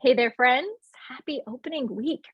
Hey there, friends. Happy opening week.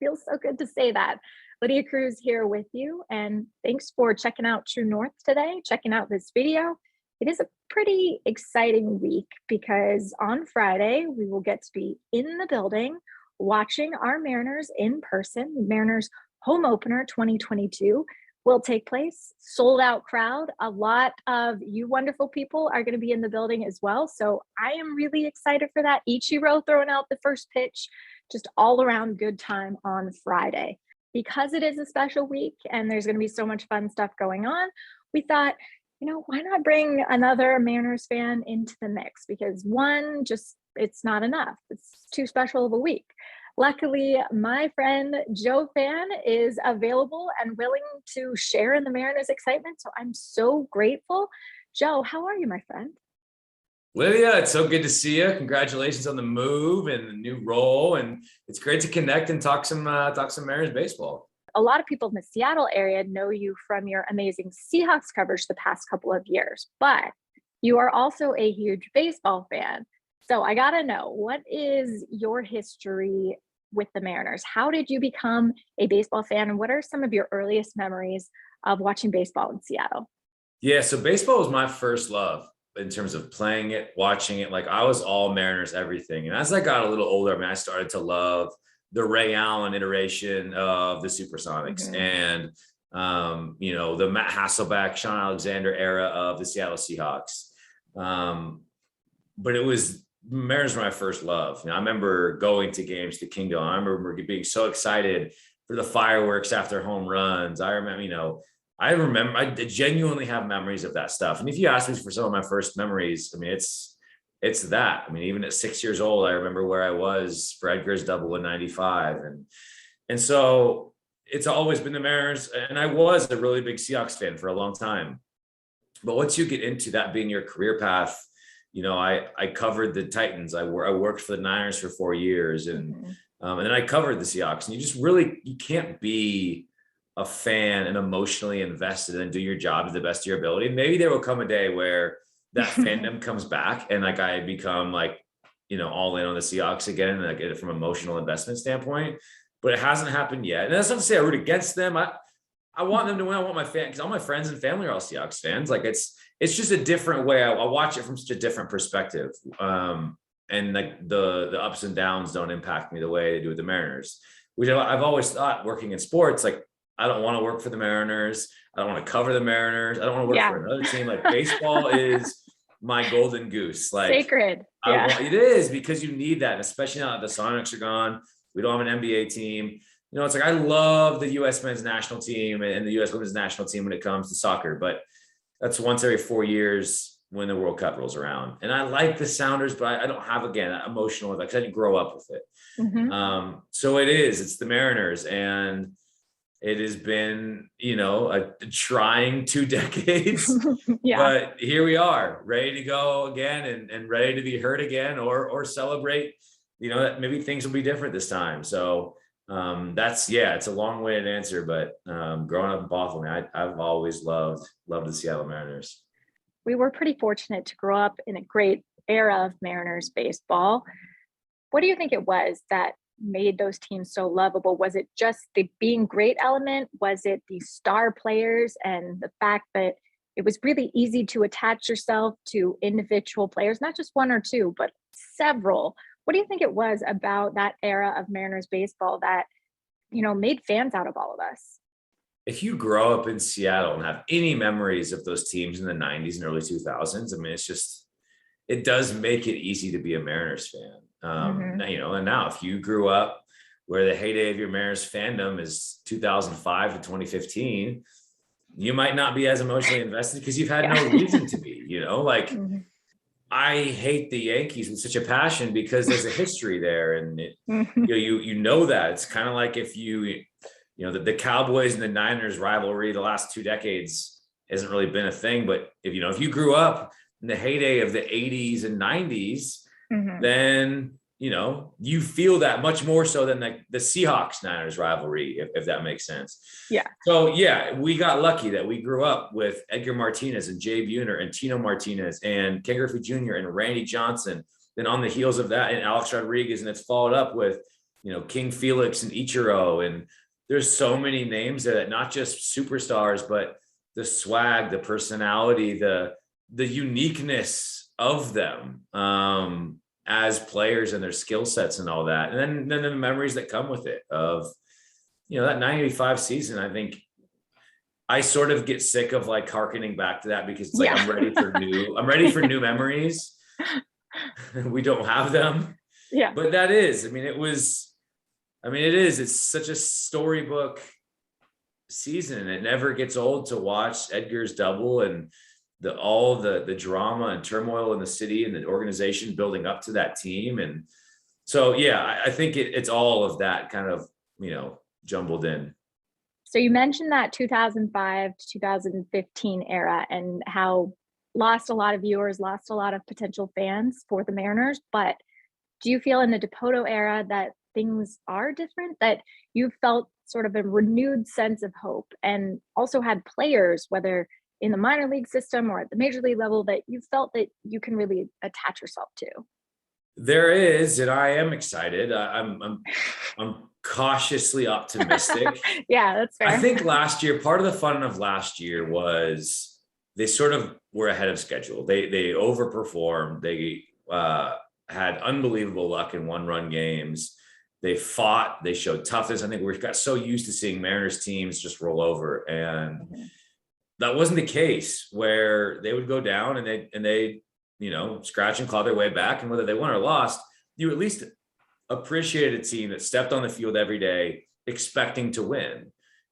Feels so good to say that. Lydia Cruz here with you, and thanks for checking out True North today, checking out this video. It is a pretty exciting week because on Friday, we will get to be in the building watching our Mariners in person. The Mariners home opener 2022 will take place. Sold out crowd. A lot of you wonderful people are going to be in the building as well. So I am really excited for that. Ichiro throwing out the first pitch, just all around good time on Friday. Because it is a special week and there's going to be so much fun stuff going on, we thought, why not bring another Mariners fan into the mix? Because one, just it's not enough. It's too special of a week. Luckily, my friend Joe Fann is available and willing to share in the Mariners' excitement. So I'm so grateful. Joe, how are you, my friend? Lydia, it's so good to see you. Congratulations on the move and the new role. And it's great to connect and talk some Mariners baseball. A lot of people in the Seattle area know you from your amazing Seahawks coverage the past couple of years, but you are also a huge baseball fan. So I got to know, what is your history with the Mariners? How did you become a baseball fan? And what are some of your earliest memories of watching baseball in Seattle? Yeah, so baseball was my first love in terms of playing it, watching it. Like I was all Mariners, everything. And as I got a little older, I started to love the Ray Allen iteration of the Supersonics and, the Matt Hasselbeck, Sean Alexander era of the Seattle Seahawks. But it was Mariners were my first love. I remember going to games to Kingdom. I remember being so excited for the fireworks after home runs. I remember, I genuinely have memories of that stuff. And if you ask me for some of my first memories, it's that. Even at 6 years old, I remember where I was for Edgar's double in 95. And so it's always been the Mariners. And I was a really big Seahawks fan for a long time. But once you get into that being your career path, I covered the Titans. I worked for the Niners for 4 years. And then I covered the Seahawks. And you can't be a fan and emotionally invested and do your job to the best of your ability. Maybe there will come a day where that fandom comes back and I become all in on the Seahawks again, from an emotional investment standpoint, but it hasn't happened yet. And that's not to say I root against them. I want them to win. I want my fans, because all my friends and family are all Seahawks fans. It's just a different way. I watch it from such a different perspective. And the ups and downs don't impact me the way they do with the Mariners, which I've always thought working in sports, I don't want to work for the Mariners. I don't want to cover the Mariners. I don't want to work for another team. Baseball is my golden goose. Sacred. It is, because you need that. And especially now that the Sonics are gone, we don't have an NBA team. I love the U.S. men's national team and the U.S. women's national team when it comes to soccer, but that's once every 4 years when the World Cup rolls around. And I like the Sounders, but I don't have, again, that emotional, because I didn't grow up with it. So it's the Mariners, and it has been, a trying 2 decades, but here we are, ready to go again and ready to be heard again or celebrate, that maybe things will be different this time. So it's a long-winded answer, but growing up in Buffalo, I've always loved the Seattle Mariners. We were pretty fortunate to grow up in a great era of Mariners baseball. What do you think it was that made those teams so lovable? Was it just the being great element? Was it the star players and the fact that it was really easy to attach yourself to individual players, not just one or two, but several? What do you think it was about that era of Mariners baseball that, made fans out of all of us? If you grow up in Seattle and have any memories of those teams in the 90s and early 2000s, it does make it easy to be a Mariners fan. And now if you grew up where the heyday of your Mariners fandom is 2005 to 2015, you might not be as emotionally invested because you've had no reason to be, I hate the Yankees with such a passion because there's a history there. And that it's kind of like if the Cowboys and the Niners rivalry the last 2 decades hasn't really been a thing. But if you grew up in the heyday of the 80s and 90s, then you feel that much more so than the Seahawks Niners rivalry, if that makes sense. Yeah. So we got lucky that we grew up with Edgar Martinez and Jay Buhner and Tino Martinez and Ken Griffey Jr. and Randy Johnson then on the heels of that, and Alex Rodriguez, and it's followed up with, King Felix and Ichiro. And there's so many names that not just superstars, but the swag, the personality, the uniqueness of them as players and their skill sets and all that. And then the memories that come with it of, that 95 season. I think I sort of get sick of like harkening back to that, because it's like, I'm ready for new memories. We don't have them. Yeah. But that is, it's such a storybook season. It never gets old to watch Edgar's double and all the drama and turmoil in the city and the organization building up to that team. And so, yeah, I think it's all of that kind of, jumbled in. So you mentioned that 2005 to 2015 era and how lost a lot of viewers, lost a lot of potential fans for the Mariners. But do you feel in the Dipoto era that things are different, that you felt sort of a renewed sense of hope, and also had players, whether in the minor league system or at the major league level, that you felt that you can really attach yourself to? There is, and I am excited. I'm cautiously optimistic. Yeah, that's fair. I think last year, part of the fun of last year was they sort of were ahead of schedule. They overperformed. They had unbelievable luck in one-run games. They fought. They showed toughness. I think we got so used to seeing Mariners teams just roll over, and that wasn't the case, where they would go down and they scratch and claw their way back. And whether they won or lost, you at least appreciated a team that stepped on the field every day expecting to win.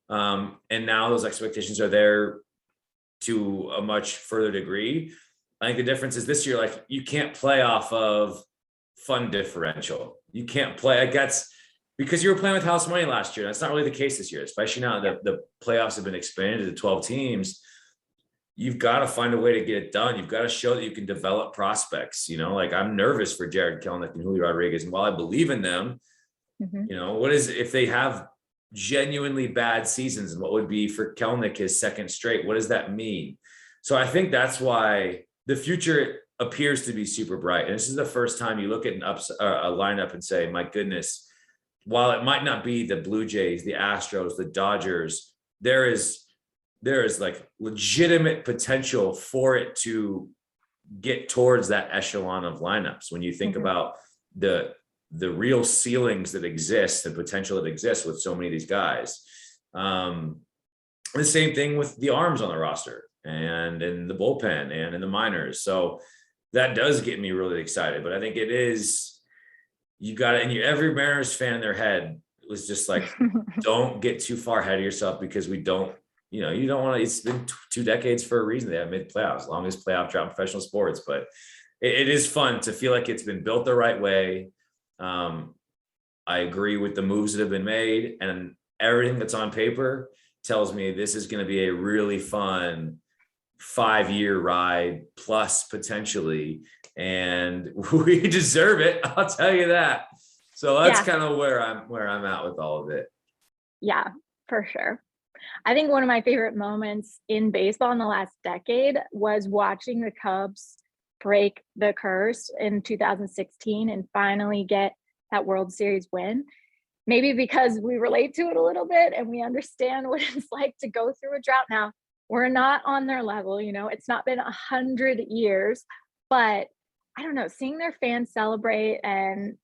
And now those expectations are there to a much further degree. I think the difference is this year, like, you can't play off of fun differential. You can't play, I guess, because you were playing with house money last year. That's not really the case this year, especially now that the playoffs have been expanded to 12 teams. You've got to find a way to get it done. You've got to show that you can develop prospects. Like, I'm nervous for Jared Kelenic and Julio Rodriguez. And while I believe in them, what is, if they have genuinely bad seasons, and what would be for Kelenic his second straight, what does that mean? So I think that's why the future appears to be super bright. And this is the first time you look at a lineup and say, my goodness, while it might not be the Blue Jays, the Astros, the Dodgers, there is like legitimate potential for it to get towards that echelon of lineups. When you think about the real ceilings that exist, the potential that exists with so many of these guys. The same thing with the arms on the roster and in the bullpen and in the minors. So that does get me really excited. But I think it is, you got it. And every Mariners fan in their head was just like, don't get too far ahead of yourself, because we don't, you don't want to, it's been 2 decades for a reason. They have made playoffs, longest playoff drought in professional sports, but it is fun to feel like it's been built the right way. I agree with the moves that have been made, and everything that's on paper tells me this is going to be a really fun 5-year ride plus potentially, and we deserve it. I'll tell you that. So that's kind of where I'm at with all of it. Yeah, for sure. I think one of my favorite moments in baseball in the last decade was watching the Cubs break the curse in 2016 and finally get that World Series win. Maybe because we relate to it a little bit and we understand what it's like to go through a drought. Now, we're not on their level, it's not been 100 years, but I don't know, seeing their fans celebrate and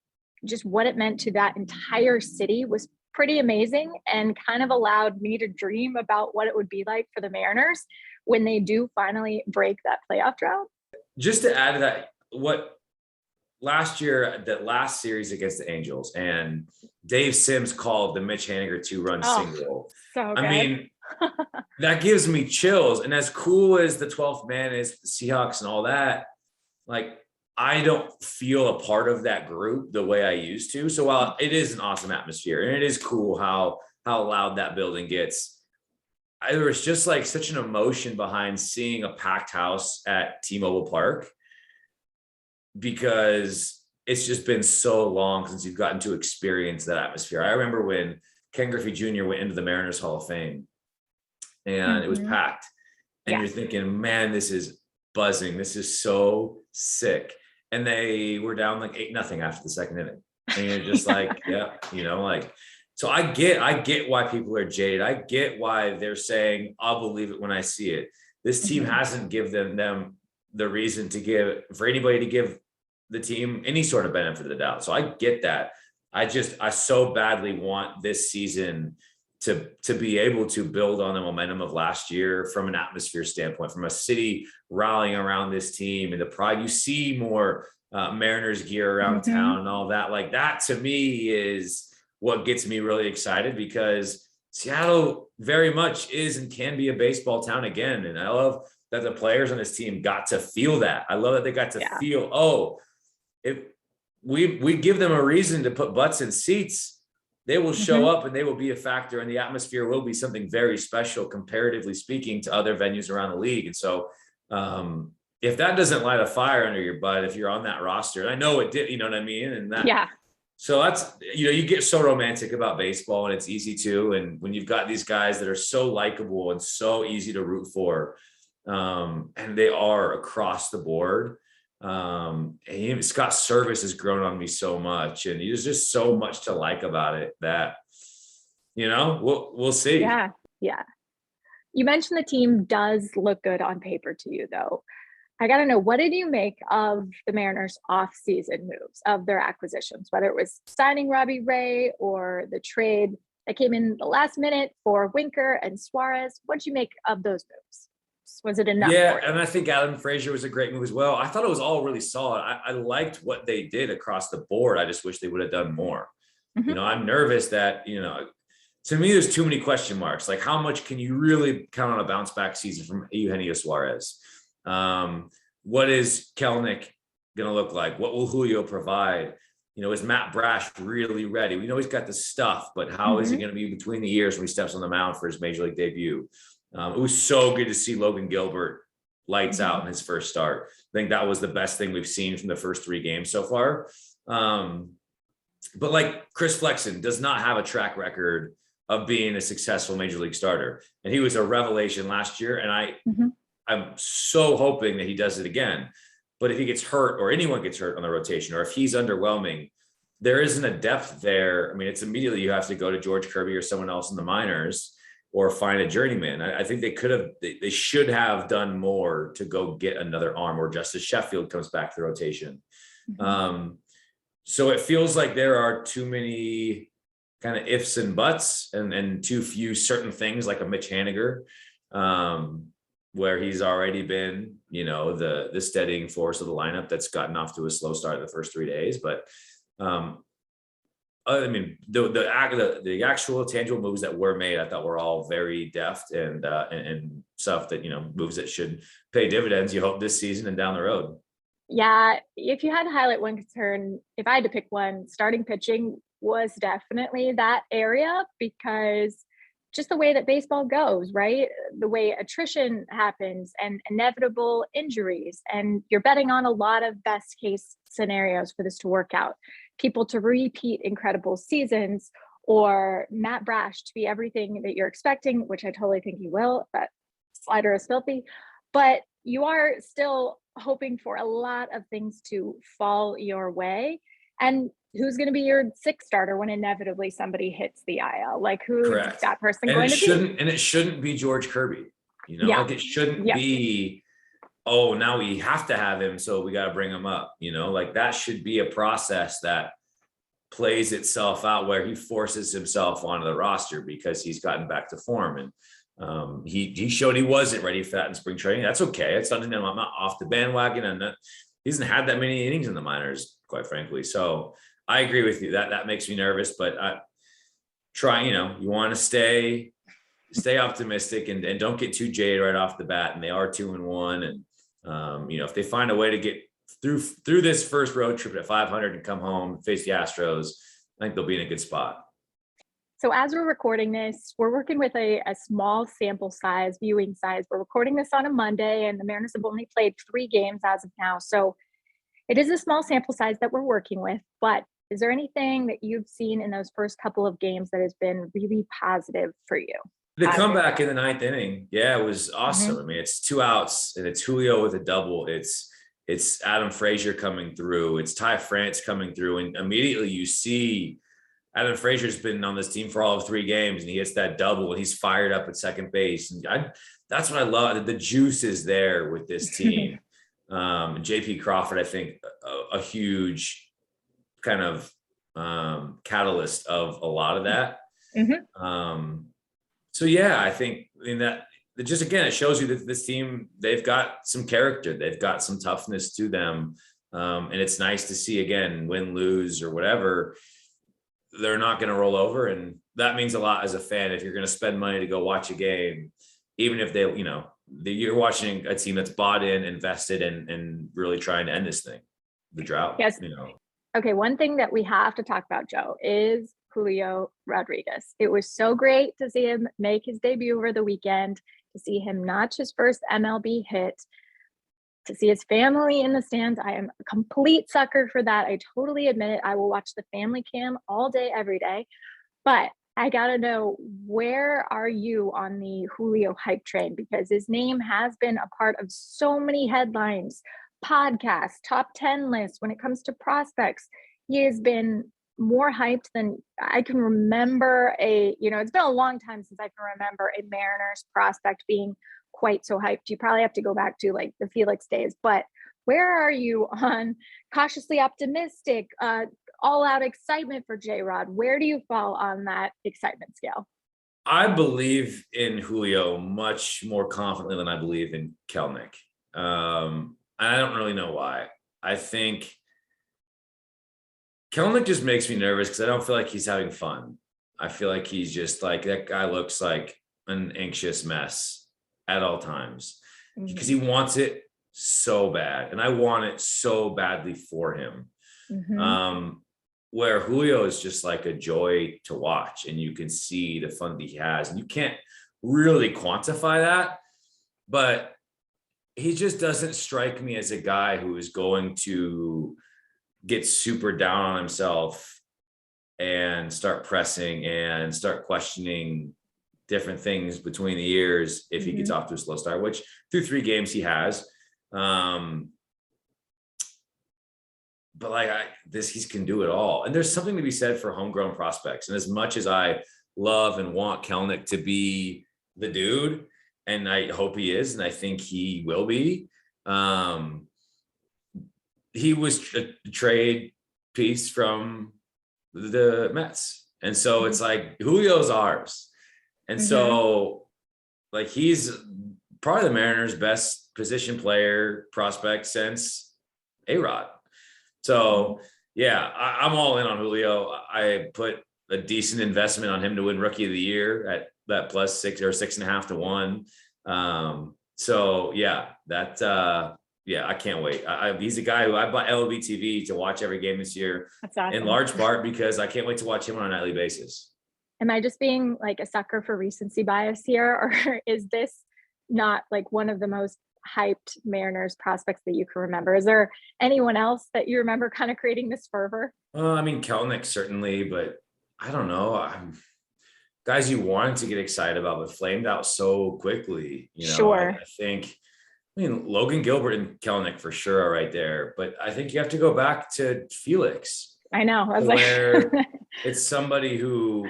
just what it meant to that entire city was pretty amazing, and kind of allowed me to dream about what it would be like for the Mariners when they do finally break that playoff drought. Just to add to that, what last year, that last series against the Angels, and Dave Sims called the Mitch Haniger 2-run single. So good. I mean, that gives me chills. And as cool as the 12th man is, the Seahawks and all that, like, I don't feel a part of that group the way I used to. So while it is an awesome atmosphere and it is cool how loud that building gets, there was just like such an emotion behind seeing a packed house at T-Mobile Park, because it's just been so long since you've gotten to experience that atmosphere. I remember when Ken Griffey Jr. went into the Mariners Hall of Fame and it was packed, and you're thinking, man, this is buzzing. This is so sick. and they were down like 8-0 after the second inning. And you're just like, yeah, like, so I get why people are jaded. I get why they're saying, I'll believe it when I see it. This team hasn't given them the reason for anybody to give the team any sort of benefit of the doubt. So I get that. I so badly want this season to be able to build on the momentum of last year from an atmosphere standpoint, from a city rallying around this team and the pride. You see more Mariners gear around town and all that. Like, that to me is what gets me really excited, because Seattle very much is and can be a baseball town again. And I love that the players on this team got to feel that. I love that they got to feel, if we give them a reason to put butts in seats, they will show up and they will be a factor, and the atmosphere will be something very special, comparatively speaking, to other venues around the league. And so if that doesn't light a fire under your butt, if you're on that roster, and I know it did, you know what I mean? And that, so that's, you get so romantic about baseball, and it's easy to, and when you've got these guys that are so likable and so easy to root for, and they are across the board. And Scott Service has grown on me so much, and there's just so much to like about it that, we'll see. Yeah. You mentioned the team does look good on paper to you, though. I got to know, what did you make of the Mariners offseason moves, of their acquisitions, whether it was signing Robbie Ray or the trade that came in the last minute for Winker and Suarez? What did you make of those moves? Was it enough? Yeah, and I think Adam Frazier was a great move as well. I thought it was all really solid. I liked what they did across the board. I just wish they would have done more. I'm nervous that, to me, there's too many question marks. Like, how much can you really count on a bounce back season from Eugenio Suarez? What is Kelenic going to look like? What will Julio provide? Is Matt Brash really ready? We know he's got the stuff, but how is he going to be between the years when he steps on the mound for his major league debut? It was so good to see Logan Gilbert lights out in his first start. I think that was the best thing we've seen from the first 3 games so far. But like, Chris Flexen does not have a track record of being a successful major league starter. And he was a revelation last year. And I'm so hoping that he does it again. But if he gets hurt, or anyone gets hurt on the rotation, or if he's underwhelming, there isn't a depth there. I mean, it's immediately you have to go to George Kirby or someone else in the minors, or find a journeyman. I think they should have done more to go get another arm, or Justice Sheffield comes back to the rotation. So it feels like there are too many kind of ifs and buts, and too few certain things, like a Mitch Haniger, where he's already been, the steadying force of the lineup that's gotten off to a slow start the first 3 days. But I mean, the actual tangible moves that were made, I thought were all very deft and stuff that, moves that should pay dividends, you hope, this season and down the road. Yeah. If you had to highlight one concern, if I had to pick one, starting pitching was definitely that area, because just the way that baseball goes, right? The way attrition happens and inevitable injuries, and you're betting on a lot of best case scenarios for this to work out. People to repeat incredible seasons, or Matt Brash to be everything that you're expecting, which I totally think he will. That slider is filthy, but you are still hoping for a lot of things to fall your way. And who's going to be your 6th starter when inevitably somebody hits the IL? Like, who's that person going to be? And it shouldn't be George Kirby. Like, it shouldn't be, oh, now we have to have him, so we got to bring him up. Like, that should be a process that plays itself out, where he forces himself onto the roster because he's gotten back to form. And he showed he wasn't ready for that in spring training. That's okay. It's something that I'm not off the bandwagon, and he hasn't had that many innings in the minors, quite frankly. So I agree with you. That makes me nervous, but I try, you want to stay optimistic and don't get too jaded right off the bat. And they are 2-1. And, if they find a way to get through this first road trip at 500 and come home, face the Astros, I think they'll be in a good spot. So as we're recording this, we're working with a small sample size, viewing size. We're recording this on a Monday, and the Mariners have only played 3 games as of now. So it is a small sample size that we're working with, but is there anything that you've seen in those first couple of games that has been really positive for you? The comeback in the 9th inning, it was awesome. I mean, it's 2 outs and it's Julio with a double. It's It's Adam Frazier coming through. It's Ty France coming through. And immediately you see Adam Frazier's been on this team for all of 3 games, and he hits that double and he's fired up at second base. And that's what I love. The juice is there with this team. JP Crawford, I think a huge kind of catalyst of a lot of that. So yeah, I think in that, just again, it shows you that this team, they've got some character, they've got some toughness to them. And it's nice to see, again, win, lose, or whatever, they're not going to roll over. And that means a lot as a fan. If you're going to spend money to go watch a game, even if they, you're watching a team that's bought in, invested, and really trying to end this thing, the drought. Yes. Okay. One thing that we have to talk about, Joe, is Julio Rodriguez. It was so great to see him make his debut over the weekend, to see him notch his first MLB hit, to see his family in the stands. I am a complete sucker for that. I totally admit it. I will watch the family cam all day, every day. But I got to know, where are you on the Julio hype train? Because his name has been a part of so many headlines, podcasts, top 10 lists. When it comes to prospects, he has been more hyped than I can remember. It's been a long time since I can remember a Mariners prospect being quite so hyped. You probably have to go back to like the Felix days. But where are you on cautiously optimistic, all out excitement for J-Rod? Where do you fall on that excitement scale? I believe in Julio much more confidently than I believe in Kelnick. I don't really know why. I think Kelnick just makes me nervous because I don't feel like he's having fun. I feel like he's just like, that guy looks like an anxious mess at all times, because he wants it so bad. And I want it so badly for him. Where Julio is just like a joy to watch, and you can see the fun that he has, and you can't really quantify that, but he just doesn't strike me as a guy who is going to get super down on himself and start pressing and start questioning different things between the years if he gets off to a slow start, which through 3 games he has. But like he can do it all. And there's something to be said for homegrown prospects. And as much as I love and want Kelnick to be the dude, and I hope he is, and I think he will be, he was a trade piece from the Mets. And so it's like, Julio's ours. And so like, he's probably the Mariners' best position player prospect since A-Rod. So yeah, I'm all in on Julio. I put a decent investment on him to win Rookie of the Year at that +6 or 6.5 to 1. So yeah, I can't wait. He's a guy who I bought LOB TV to watch every game this year. That's awesome. In large part because I can't wait to watch him on a nightly basis. Am I just being like a sucker for recency bias here, or is this not like one of the most hyped Mariners prospects that you can remember? Is there anyone else that you remember kind of creating this fervor? I mean, Kelnick certainly, but I don't know. Guys you wanted to get excited about, but flamed out so quickly. Sure. I think, Logan Gilbert and Kelnick for sure are right there, but I think you have to go back to Felix. I know. I was where it's somebody who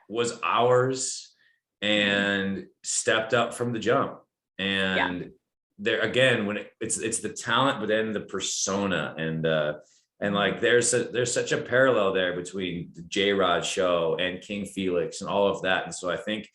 was ours and stepped up from the jump. And there again, when it's the talent, but then the persona, and like there's such a parallel there between the J-Rod show and King Felix and all of that. And so I think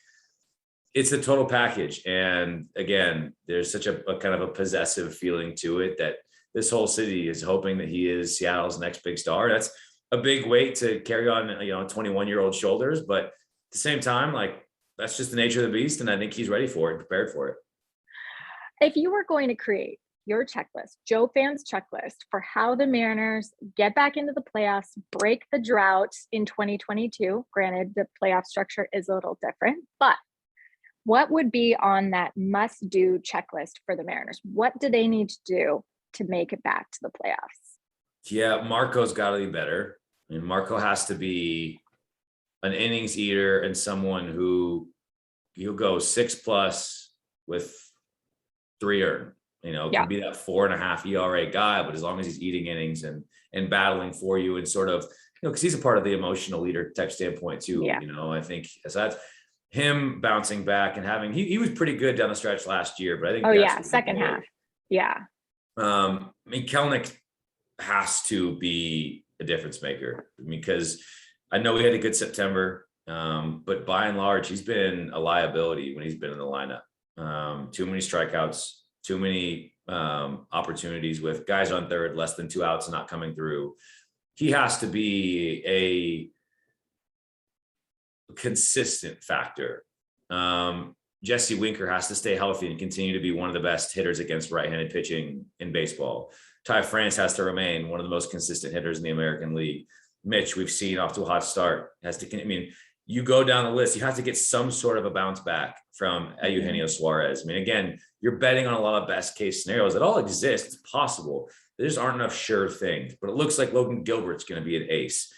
it's the total package. And again, there's such a kind of a possessive feeling to it that this whole city is hoping that he is Seattle's next big star. That's a big weight to carry on, 21-year-old shoulders, but at the same time, like, that's just the nature of the beast. And I think he's ready for it, prepared for it. If you were going to create your checklist, Joe Fann's checklist for how the Mariners get back into the playoffs, break the drought in 2022, granted the playoff structure is a little different, but what would be on that must-do checklist for the Mariners? What do they need to do to make it back to the playoffs? Yeah, Marco's got to be better. I mean, Marco has to be an innings eater and someone who he'll go 6+ with 3 earned. Can be that 4.5 ERA guy, but as long as he's eating innings and battling for you and sort of, because he's a part of the emotional leader type standpoint too. I think so that's him bouncing back and having, he was pretty good down the stretch last year, but I think second half. Yeah. Kelnick has to be a difference maker because I know we had a good September, but by and large, he's been a liability when he's been in the lineup. Too many strikeouts, too many opportunities with guys on third, less than 2 outs and not coming through. He has to be a consistent factor. Jesse Winker has to stay healthy and continue to be one of the best hitters against right-handed pitching in baseball. Ty France has to remain one of the most consistent hitters in the American League. Mitch, we've seen off to a hot start, you go down the list, you have to get some sort of a bounce back from Eugenio Suarez. Again, you're betting on a lot of best case scenarios that all exist. It's possible. There just aren't enough sure things, but it looks like Logan Gilbert's going to be an ace.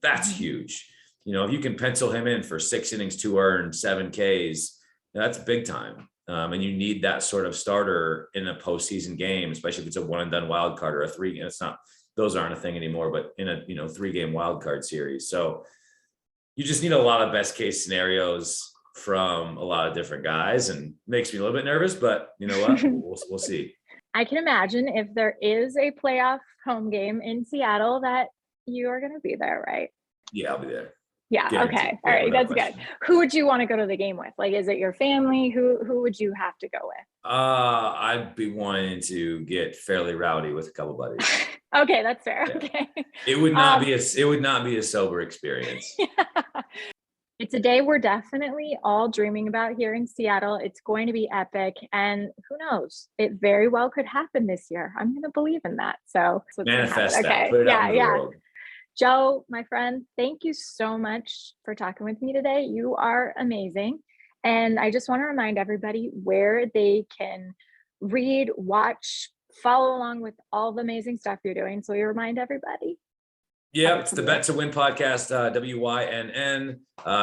That's huge. If you can pencil him in for 6 innings, 2 earned, 7 Ks, that's big time. And you need that sort of starter in a postseason game, especially if it's a 1 and done wild card or a 3. It's not; those aren't a thing anymore. But in a 3-game wild card series, so you just need a lot of best case scenarios from a lot of different guys, and makes me a little bit nervous. But you know what? We'll see. I can imagine if there is a playoff home game in Seattle that you are going to be there, right? Yeah, I'll be there. Yeah. Guaranteed. Okay. All right. That's good. Who would you want to go to the game with? Like, is it your family? Who would you have to go with? I'd be wanting to get fairly rowdy with a couple buddies. Okay, that's fair. Yeah. Okay. It would not be a sober experience. Yeah. It's a day we're definitely all dreaming about here in Seattle. It's going to be epic, and who knows? It very well could happen this year. I'm going to believe in that. So manifest that. Okay. Put it out in the world. Joe, my friend, thank you so much for talking with me today. You are amazing. And I just want to remind everybody where they can read, watch, follow along with all the amazing stuff you're doing. So you remind everybody. Yeah, it's the Bet to Win podcast, WYNN.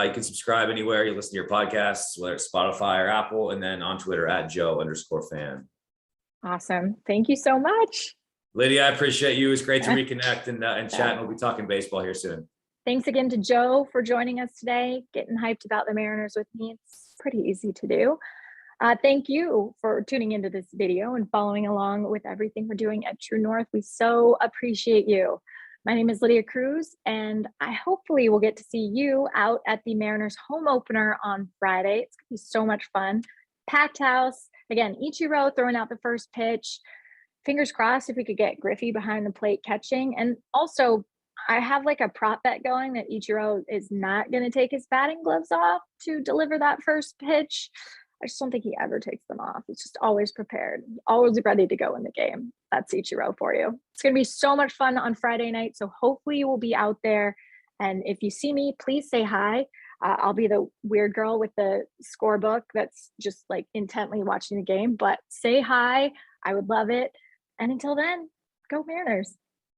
You can subscribe anywhere you listen to your podcasts, whether it's Spotify or Apple, and then on Twitter at Joe_Fann. Awesome. Thank you so much. Lydia, I appreciate you. It's great to reconnect and chat, and we'll be talking baseball here soon. Thanks again to Joe for joining us today, getting hyped about the Mariners with me. It's pretty easy to do. Thank you for tuning into this video and following along with everything we're doing at True North. We so appreciate you. My name is Lydia Cruz, and I hopefully will get to see you out at the Mariners home opener on Friday. It's going to be so much fun. Packed house. Again, Ichiro throwing out the first pitch. Fingers crossed if we could get Griffey behind the plate catching. And also, I have like a prop bet going that Ichiro is not going to take his batting gloves off to deliver that first pitch. I just don't think he ever takes them off. He's just always prepared, always ready to go in the game. That's Ichiro for you. It's going to be so much fun on Friday night. So hopefully you will be out there. And if you see me, please say hi. I'll be the weird girl with the scorebook that's just like intently watching the game, but say hi. I would love it. And until then, go Mariners.